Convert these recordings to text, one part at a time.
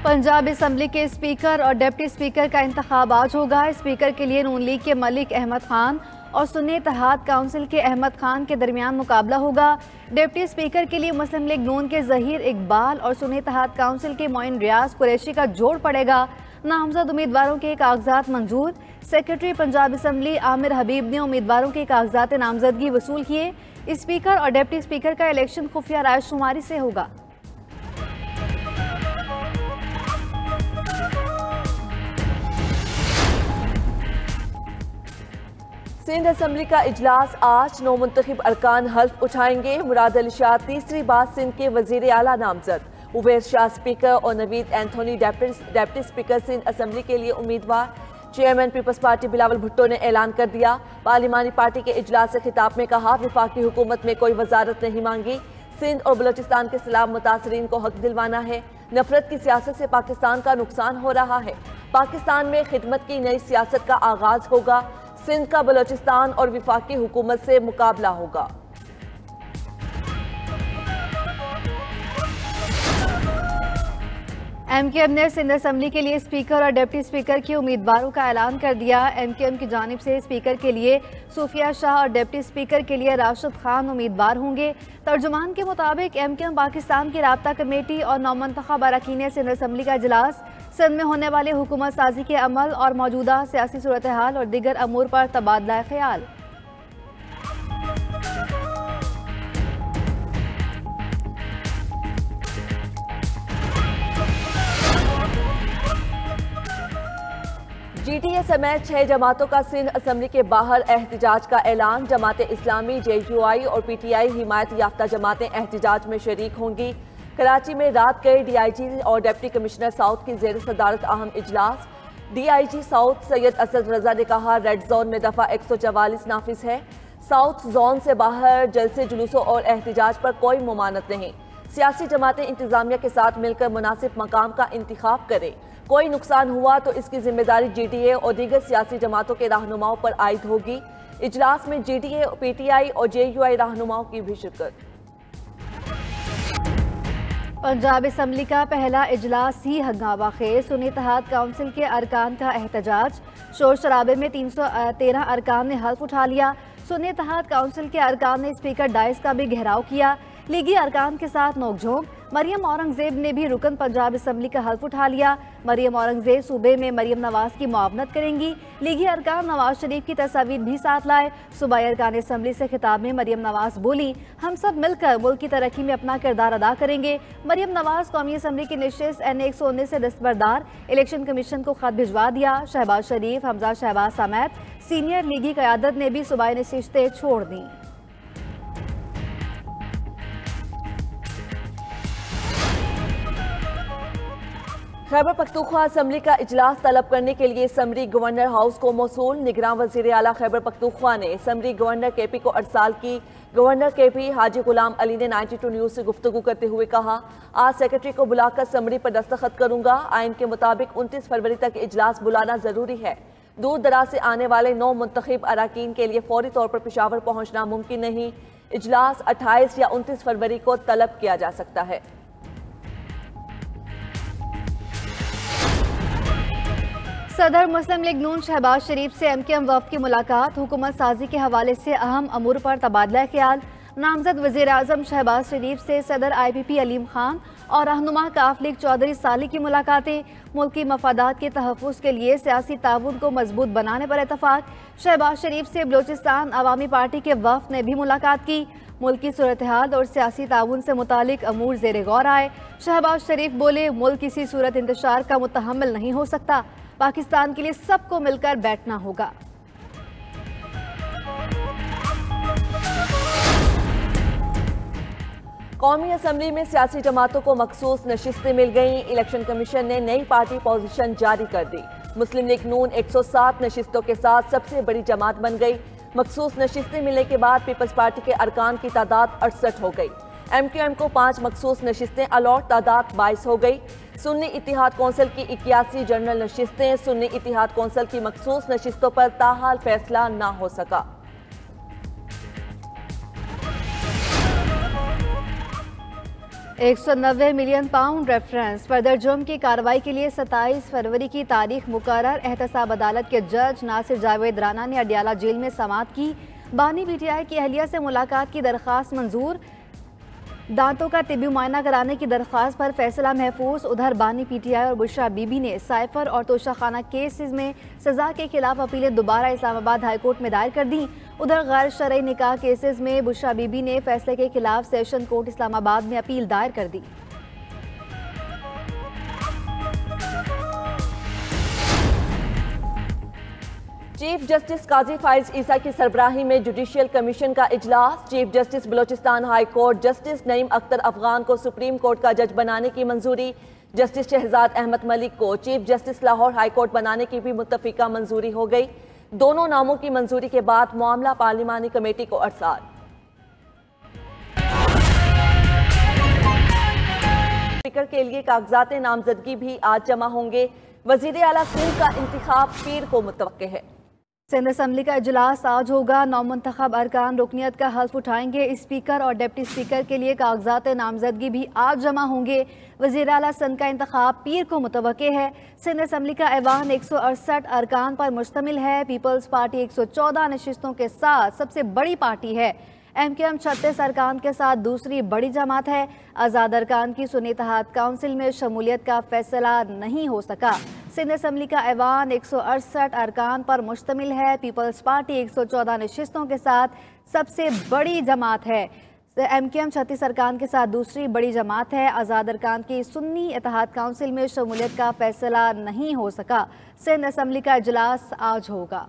Punjab assembly के speaker और deputy speaker का इंतखाब आज होगा। स्पीकर के लिए नून लीग के मलिक अहमद खान और सुन्नी इत्तेहाद काउंसिल के अहमद खान के दरमियान मुकाबला होगा। डिप्टी स्पीकर के लिए मुस्लिम लीग नून के जहीर इकबाल और सुन्नी इत्तेहाद काउंसिल के मोइन रियाज कुरैशी का जोड़ पड़ेगा। नामजद उम्मीदवारों के कागजात मंजूर। सेक्रेटरी पंजाब असम्बली आमिर हबीब ने उम्मीदवारों के कागजात नामजदगी वसूल किए। स्पीकर और डिप्टी स्पीकर का इलेक्शन खुफिया रायशुमारी से होगा। सिंध असम्बली का इजलास आज। 9 मुंतखब अरकान हल्फ उठाएंगे। मुराद अली शाह तीसरी बार सिंध के वजीर आला नामजद। उवैस शाह स्पीकर और Naveed Anthony deputy speaker Sindh assembly के लिए उम्मीदवार। Chairman people's party Bilawal Bhutto ने ऐलान कर दिया। पार्लिमानी पार्टी के इजलास से खिताब में कहा, वफाकी हुकूमत में कोई वजारत नहीं मांगी। सिंध और बलोचिस्तान के सैलाब मुतासरीन को हक दिलवाना है। नफरत की सियासत से पाकिस्तान का नुकसान हो रहा है। पाकिस्तान में खिदमत की नई सियासत का आगाज होगा। सिंध का बलोचिस्तान और वफाकी हुकूमत से मुकाबला होगा। एमकेएम ने सिंध असम्बली के लिए स्पीकर और डिप्टी स्पीकर के उम्मीदवारों का ऐलान कर दिया। एमकेएम की जानिब से स्पीकर के लिए सूफिया शाह और डिप्टी स्पीकर के लिए राशिद खान उम्मीदवार होंगे। तर्जुमान के मुताबिक एमकेएम पाकिस्तान की राब्ता कमेटी और नौमंतखब अरकान सिंध असम्बली का इजलास सिंध में होने वाले हुकूमत साजी के अमल और मौजूदा सियासी सूरत हाल और दीगर अमूर पर तबादला ख्याल। GTA समेत 6 जमातों का सिंध असम्बली के बाहर एहतजाज का ऐलान। जमात इस्लामी, JUI और PTI हिमायत याफ्ता जमातें एहतजाज में शरीक होंगी। कराची में रात गए DIG और डिप्टी कमिश्नर साउथ की जेर सदारत अहम इजलास। DIG साउथ सैयद असद रजा ने कहा, रेड जोन में दफा 144 नाफिज है। साउथ जोन से बाहर जलसे जुलूसों और एहतजाज पर कोई ममानत नहीं। सियासी जमातें इंतजामिया के साथ मिलकर मुनासिब मकाम का इंतखाब करें। कोई नुकसान हुआ तो इसकी जिम्मेदारी GTA और दीगर सियासी जमातों के रहनुमाओं पर आयद होगी। इजलास में GTA, PTI और JUI रहनुमाओं की भी शिरकत। पंजाब असम्बली का पहला इजलास ही हंगामा खेज। सुन्नी इत्तेहाद काउंसिल के अरकान का एहतजाज। शोर शराबे में 313 अरकान ने हल्फ उठा लिया। सुन्नी इत्तेहाद काउंसिल के अरकान ने स्पीकर डाइस का भी घेराव किया। लीगी अरकान के साथ नोकझोंक। मरियम औरंगजेब ने भी रुकन पंजाब असम्बली का हल्फ उठा लिया। मरियम औरंगजेब सूबे में मरियम नवाज की मुआवनत करेंगी। लीगी अरकान नवाज शरीफ की तस्वीर भी साथ लाए। सूबाई अरकान असम्बली से खिताब में मरियम नवाज बोली, हम सब मिलकर मुल्क की तरक्की में अपना किरदार अदा करेंगे। मरियम नवाज कौमी असम्बली की नशिस्त NA 119 से दस्तबरदार। इलेक्शन कमीशन को खत भिजवा दिया। शहबाज शरीफ, हमजा शहबाज समेत सीनियर लीगी क़यादत ने भी सूबाई नशिस्तें छोड़ दी। खैबर पख्तूनख्वा असम्बली का इजलास तलब करने के लिए समरी गवर्नर हाउस को मौसूल। निगरान वज़ीर आला खैबर पख्तूनख्वा ने समरी गवर्नर KP को अरसाल की। गवर्नर KP हाजी गुलाम अली ने 92 न्यूज़ से गुफ्तगू करते हुए कहा, आज सेक्रेटरी को बुलाकर समरी पर दस्तखत करूंगा। आइन के मुताबिक 29 फरवरी तक इजलास बुलाना जरूरी है। दूर दराज से आने वाले 9 मुंतखब अरकान के लिए फौरी तौर पर पेशावर पहुंचना मुमकिन नहीं। इजलास 28 या 29 फरवरी को तलब किया जा सकता है। सदर मुस्लिम लीग नून शहबाज शरीफ से MKM वफ़द की मुलाकात। हुकूमत साजी के हवाले से अहम अमूर पर तबादला ख्याल। नामजद वज़ीर आज़म शहबाज शरीफ से सदर IPP अलीम खान और रहनुमा काफ लीग चौधरी साली की मुलाकातें। मुल्की मफादात के तहफ़्फ़ुज़ के लिए सियासी ताउन को मजबूत बनाने पर इतफ़ाक़। शहबाज शरीफ से बलोचिस्तान अवामी पार्टी के वफ़द ने भी मुलाकात की। मुल्की सूरत हाल और सियासी ताउन से मुतालिक अमूर ज़ेर गौर आए। शहबाज शरीफ बोले, मुल्क किसी सूरत इंतशार का मुतहम्मिल नहीं हो सकता। पाकिस्तान के लिए सबको मिलकर बैठना होगा। कौमी असम्बली में सियासी जमातों को मखसूस नशिस्तें मिल गईं। इलेक्शन कमीशन ने नई पार्टी पोजीशन जारी कर दी। मुस्लिम लीग नून 107 नशिस्तों के साथ सबसे बड़ी जमात बन गई। मखसूस नशिस्तें मिलने के बाद पीपल्स पार्टी के अरकान की तादाद 68 हो गई। MQM को 5 मखसूस नशिस्तें अलॉट, तादाद 22 हो गई। सुन्नी इत्तेहाद कौंसिल की 81 जनरल नशिस्तें। सुन्नी इत्तेहाद कौंसिल की मखसूस नशिस्तों पर ताहाल फैसला ना हो सका। 190 मिलियन पाउंड रेफरेंस फर्दर जुर्म की कार्रवाई के लिए 27 फरवरी की तारीख मुकर्रर। एहतसाब अदालत के जज नासिर जावेद राना ने अडियाला जेल में समाअत की। बानी पीटीआई की अहलिया से मुलाकात की दरख्वास्त मंजूर। दांतों का तिब्बी मुआयना कराने की दरख्वास्त पर फैसला महफूज। उधर बानी पीटीआई और बुशरा बीबी ने साइफर और तोशाखाना केसेस में सजा के खिलाफ अपीलें दोबारा इस्लामाबाद हाईकोर्ट में दायर कर दी। उधर गैर शरई निकाह केसेस में बुशरा बीबी ने फैसले के खिलाफ सेशन कोर्ट इस्लामाबाद में अपील दायर कर दी। चीफ जस्टिस काजी फाइज ईसा की सरबराही में जुडिशियल कमीशन का इजलास। Chief justice Balochistan high court justice Naeem Akhtar Afghan को सुप्रीम कोर्ट का जज बनाने की मंजूरी। जस्टिस शहजाद अहमद मलिक को chief justice Lahore high court बनाने की भी मुत्तफिका मंजूरी हो गई। दोनों नामों की मंजूरी के बाद मामला पार्लिमानी कमेटी को अरसाल। स्पीकर के लिए कागजात नामजदगी भी आज जमा होंगे। वजीर आला सिंध का इंतखाब पीर को मुतवक्के है। सिंध असम्बली का इजलास आज होगा। नौमुंतखब अरकान रुकनियत का हल्फ उठाएंगे। स्पीकर और डिप्टी स्पीकर के लिए कागजात नामजदगी भी आज जमा होंगे। वज़ीर आला सिंध का इंतखाब पीर को मुतवक्के है। सिंध असम्बली का ऐवान 168 अरकान पर मुश्तमिल है। पीपल्स पार्टी 114 नशिस्तों के साथ सबसे बड़ी पार्टी है। MKM 36 अरकान के साथ दूसरी बड़ी जमात है। आज़ाद अरकान की सुन्नी इत्तेहाद काउंसिल में शमूलियत का फैसला नहीं हो सका। सिंध असम्बली का ऐवान 168 अरकान पर मुश्तमिल है। पीपल्स पार्टी 114 नशिस्तों के साथ सबसे बड़ी जमात है। MKM 36 अरकान के साथ दूसरी बड़ी जमात है। आज़ाद अरकान की सुन्नी इत्तेहाद काउंसिल में शमूलियत का फैसला नहीं हो सका। सिंध असम्बली का इजलास आज होगा।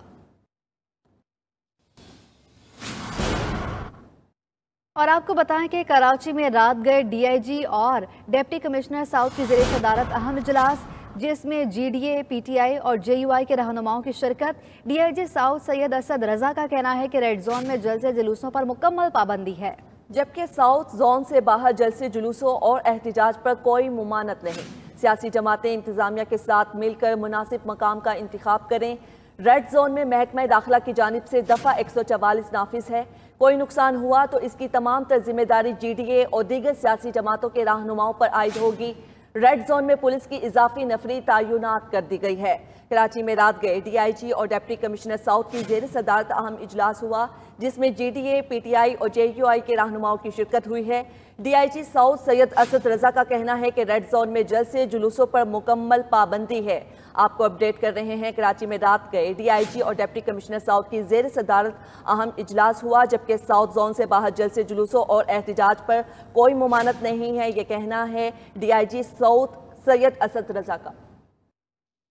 और आपको बताएं कि कराची में रात गए DIG और डिप्टी कमिश्नर साउथ की ज़ेरे सदारत अहम इजलास, जिसमें GDA, PTI और JUI के रहनुमाओं की शिरकत। DIG साउथ सैयद असद रजा का कहना है कि रेड जोन में जलसे जुलूसों पर मुकम्मल पाबंदी है, जबकि साउथ जोन से बाहर जलसे जुलूसों और एहतिजाज पर कोई मुमानत नहीं। सियासी जमातें इंतजामिया के साथ मिलकर मुनासिब मकाम का इंतखाब करें। रेड जोन में महकमा दाखिला की जानिब से दफ़ा 144 नाफिज है। कोई नुकसान हुआ तो इसकी तमाम तर जिम्मेदारी GDA और दीगर सियासी जमातों के रहनुमाओं पर आयद होगी। रेड जोन में पुलिस की इजाफी नफरी तैनात कर दी गई है। कराची में रात गए DIG और डिप्टी कमिश्नर साउथ की ज़ेर सदारत अहम इजलास हुआ, जिसमें GDA, PTI और JUI के रहनुमाओं की शिरकत हुई है। DIG साउथ सैयद असद रजा का कहना है कि रेड जोन में जलसे जुलूसों पर मुकम्मल पाबंदी है। आपको अपडेट कर रहे हैं, कराची में रात गए DIG और डिप्टी कमिश्नर साउथ की ज़ेर सदारत अहम इजलास हुआ, जबकि साउथ जोन से बाहर जलसे जुलूसों और एहतिजाज पर कोई मुमानत नहीं है। ये कहना है DIG साउथ सैयद असद रजा का।